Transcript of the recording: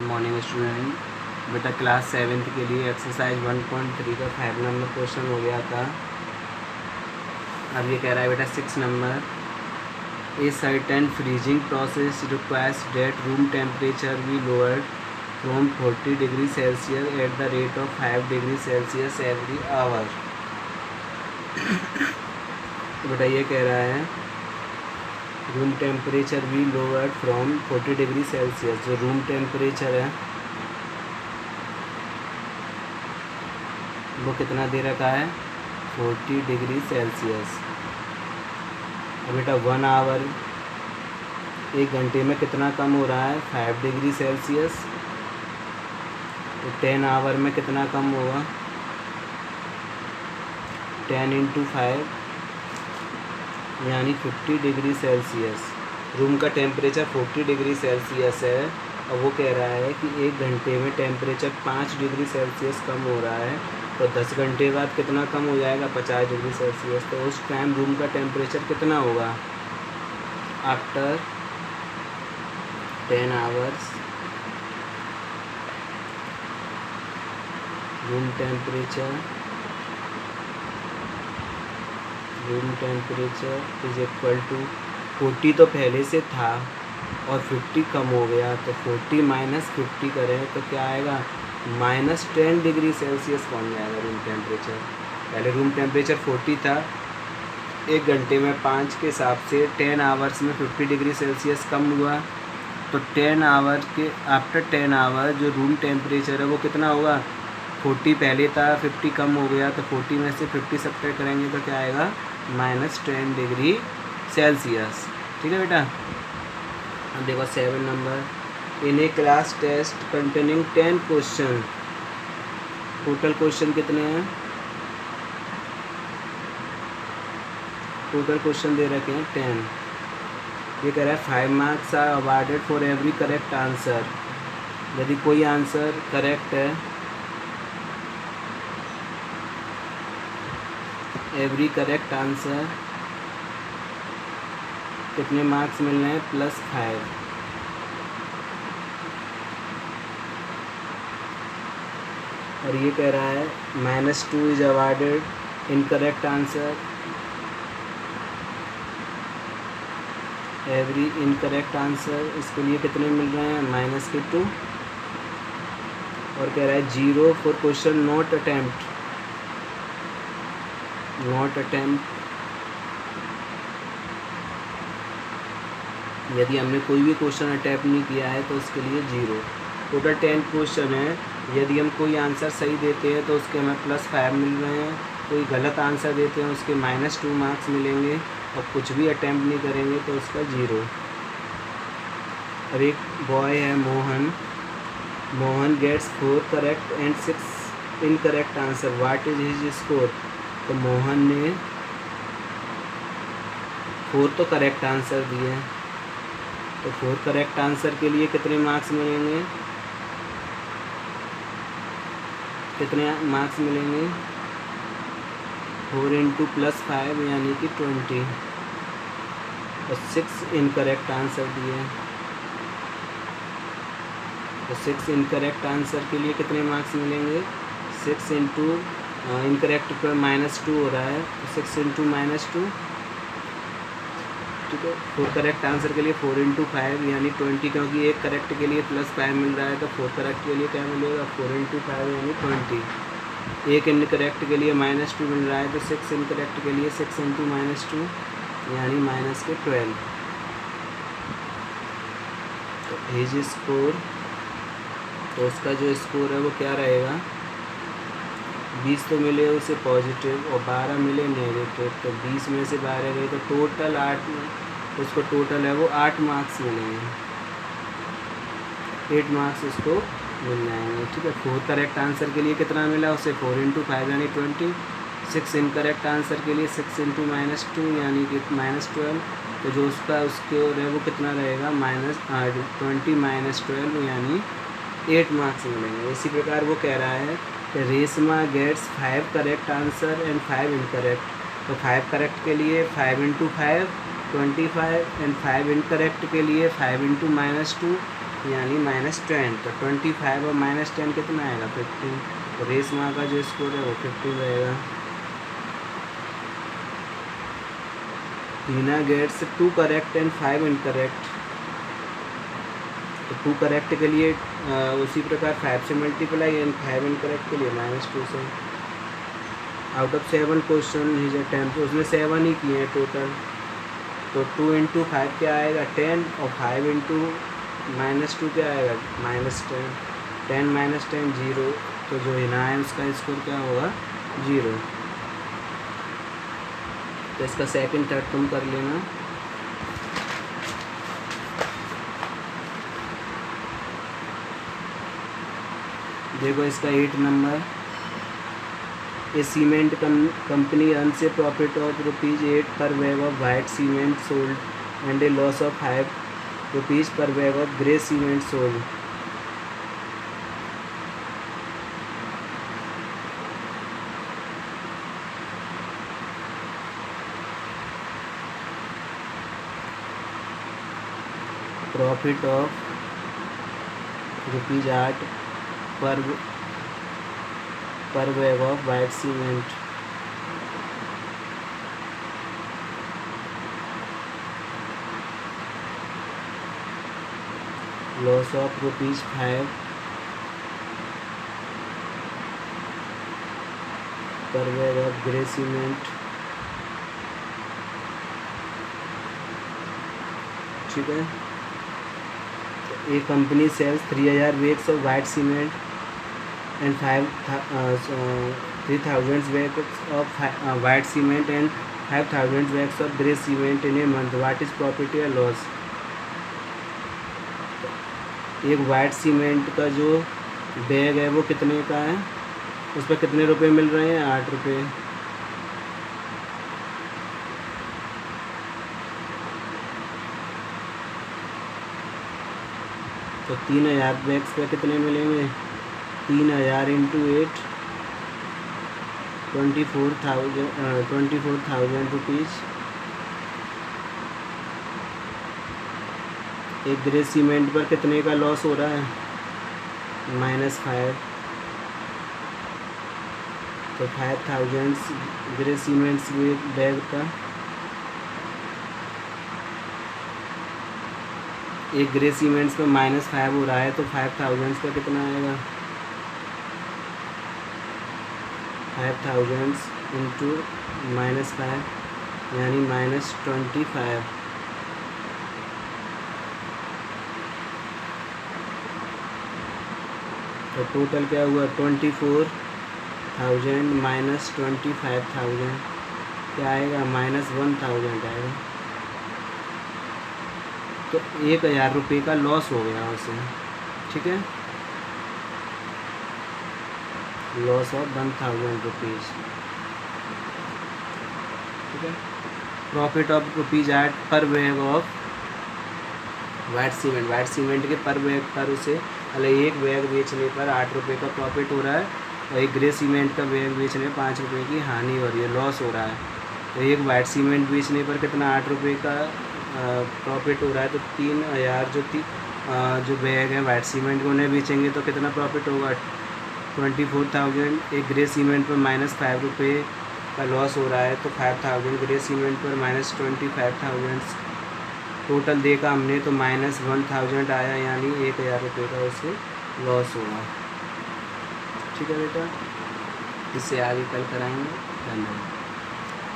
Morning student. बेटा class 7th के लिए एक्सरसाइज 1.3 का 5 नंबर क्वेश्चन हो गया था। अब ये कह रहा है बेटा 6 number, a certain freezing process requires that room temperature be lowered from 40 degree Celsius at the rate of 5 degree Celsius every hour. तो बेटा ये कह रहा है रूम टेम्परेचर भी लोअर्ड फ्रॉम 40 डिग्री सेल्सियस। जो रूम टेम्परेचर है वो कितना दे रखा है, 40 डिग्री सेल्सियस। और बेटा 1 आवर, 1 घंटे में कितना कम हो रहा है, 5 डिग्री सेल्सियस। तो 10 आवर में कितना कम होगा, 10 × 5 यानी 50 डिग्री सेल्सियस। रूम का टेम्परेचर 40 डिग्री सेल्सियस है और वो कह रहा है कि 1 घंटे में टेम्परेचर 5 डिग्री सेल्सियस कम हो रहा है। तो 10 घंटे बाद कितना कम हो जाएगा, 50 डिग्री सेल्सियस। तो उस टाइम रूम का टेम्परेचर कितना होगा, after 10 hours room temperature is equal to 40 तो पहले से था और 50 कम हो गया। तो 40 - 50 करें तो क्या आएगा, -10 डिग्री सेल्सियस पहुँच जाएगा रूम टेम्परेचर। पहले रूम टेम्परेचर 40 था, 1 घंटे में 5 के हिसाब से 10 आवर्स में 50 डिग्री सेल्सियस कम हुआ। तो 10 आवर के आफ्टर 10 आवर जो रूम टेम्परेचर है वो कितना होगा, 40 पहले था, 50 कम हो गया। तो 40 में से 50 सब्ट्रैक्ट करेंगे तो क्या आएगा, -10 डिग्री सेल्सियस। ठीक है बेटा। अब देखो 7 number, in a class test containing 10 question, total question कितने हैं, टोटल क्वेश्चन दे रखे हैं 10। ये कह रहा है 5 marks are awarded for every correct answer. यदि कोई आंसर करेक्ट है, एवरी करेक्ट आंसर कितने मार्क्स मिल रहे हैं, +5। और ये कह रहा है -2 is awarded incorrect answer, every incorrect answer इसके लिए कितने मिल रहे हैं, -2। और कह रहा है 0 फॉर क्वेश्चन नॉट अटेम्प्ट, यदि हमने कोई भी क्वेश्चन अटैम्प्ट नहीं किया है तो उसके लिए 0। टोटल 10 क्वेश्चन है, यदि हम कोई आंसर सही देते हैं तो उसके हमें +5 मिल रहे हैं, कोई गलत आंसर देते हैं उसके -2 मार्क्स मिलेंगे, और कुछ भी अटैम्प्ट नहीं करेंगे तो उसका 0। अब एक बॉय है Mohan gets 4 correct and 6 incorrect answer, what is his score. तो मोहन ने 4 तो करेक्ट आंसर दिए, तो 4 करेक्ट आंसर के लिए कितने मार्क्स मिलेंगे, कितने मार्क्स मिलेंगे, 4 × +5 यानी कि 20। और 6 इनकरेक्ट आंसर दिए, तो 6 इनकरेक्ट आंसर के लिए कितने मार्क्स मिलेंगे, 6 × इनकरेक्ट पर -2 हो रहा है, तो 6 × -2। ठीक है। 4 करेक्ट आंसर के लिए 4 × 5 यानी 20, क्योंकि एक करेक्ट के लिए +5 मिल रहा है, तो 4 करेक्ट के लिए क्या मिलेगा, 4 × 5 यानी 20। एक इनकरेक्ट के लिए -2 मिल रहा है, तो 6 इनकरेक्ट के लिए 6 × -2 यानी -12। तो हिज स्कोर, तो उसका जो स्कोर है वो क्या रहेगा, 20 तो मिले उसे पॉजिटिव और 12 मिले नेगेटिव। तो 20 में से 12 गए तो टोटल 8, उसको टोटल है वो 8 मार्क्स मिलेंगे, 8 मार्क्स उसको मिल जाएंगे। ठीक है। 4 करेक्ट आंसर के लिए कितना मिला उसे, 4 × 5 यानी 20। 6 इनकरेक्ट आंसर के लिए 6 × -2 यानी कि -12। तो जो उसका स्कोर है वो कितना रहेगा, -20 -12 यानी 8 मार्क्स मिलेंगे। इसी प्रकार वो कह रहा है Reshma gets 5 correct answer and 5 incorrect. तो 5 करेक्ट के लिए 5 × 5 25 एंड 5 इनकरेक्ट के लिए 5 × -2 यानी -10। तो 25 और -10 कितना आएगा 15। तो रेस माँ का जो स्कोर है वो 15 रहेगा। हीना गेट्स 2 करेक्ट एंड 5 इनकरेक्ट। तो 2 करेक्ट के लिए उसी प्रकार 5 से मल्टीप्लाई एंड 5 इनकरेक्ट के लिए -2 से। आउट ऑफ 7 क्वेश्चन ही जो 10, तो उसने 7 ही किए हैं टोटल। तो 2 × 5 क्या आएगा 10 और 5 × -2 क्या आएगा -10। 10 - 10 0। तो जो हिना है उसका स्कोर क्या होगा 0। तो इसका सेकंड थर्ड तुम कर लेना। देखो इसका 8 number, A cement company earns A profit of ₹8 पर bag of white cement sold and A loss of ₹5 पर bag of grey cement sold. Profit of ₹8 पर bag of white cement, loss of ₹5 पर bag of grey cement. ठीक है। A company sells 3000 bags of white cement and 3000 bags of white cement and 5000 bags of grey cement in a month. What is profit or loss? एक white cement का जो bag है वो कितने का है, उस पर कितने रुपए मिल रहे हैं 8 रुपये। तो 3000 बैग्स पे कितने मिलेंगे 3000 × 8 24,000 रुपीज़। एक ग्रे सीमेंट पर कितने का लॉस हो रहा है -5। तो 5000 ग्रे सीमेंट्स बैग का, एक ग्रे सीमेंट्स पे -5 हो रहा है तो 5000 का कितना आएगा 5000 × -5 यानी -25। तो टोटल क्या हुआ 24,000 -25,000 क्या आएगा -1000 आएगा। तो 1000 रुपये का लॉस हो गया उसे। ठीक है, लॉस ऑफ 1000 रुपीज़। ठीक है। प्रॉफिट ऑफ ₹8 पर bag of white cement, white cement के पर बैग पर उसे एक बैग बेचने पर 8 रुपये का प्रॉफिट हो रहा है और एक ग्रे सीमेंट का बैग बेचने पर 5 रुपये की हानि हो रही है, लॉस हो रहा है। तो एक वाइट सीमेंट बेचने पर कितना 8 रुपये का प्रॉफिट हो रहा है। तो 3000 जो बैग है वाइट सीमेंट को उन्हें बेचेंगे तो कितना प्रॉफिट होगा 24,000। एक ग्रे सीमेंट पर -5 रुपये का लॉस हो रहा है तो 5000 ग्रे सीमेंट पर -25,000 टोटल देखा हमने तो -1000 आया, यानी 1000 रुपये का उससे लॉस होगा। ठीक है बेटा, इससे आगे कल कराएंगे। धन्यवाद।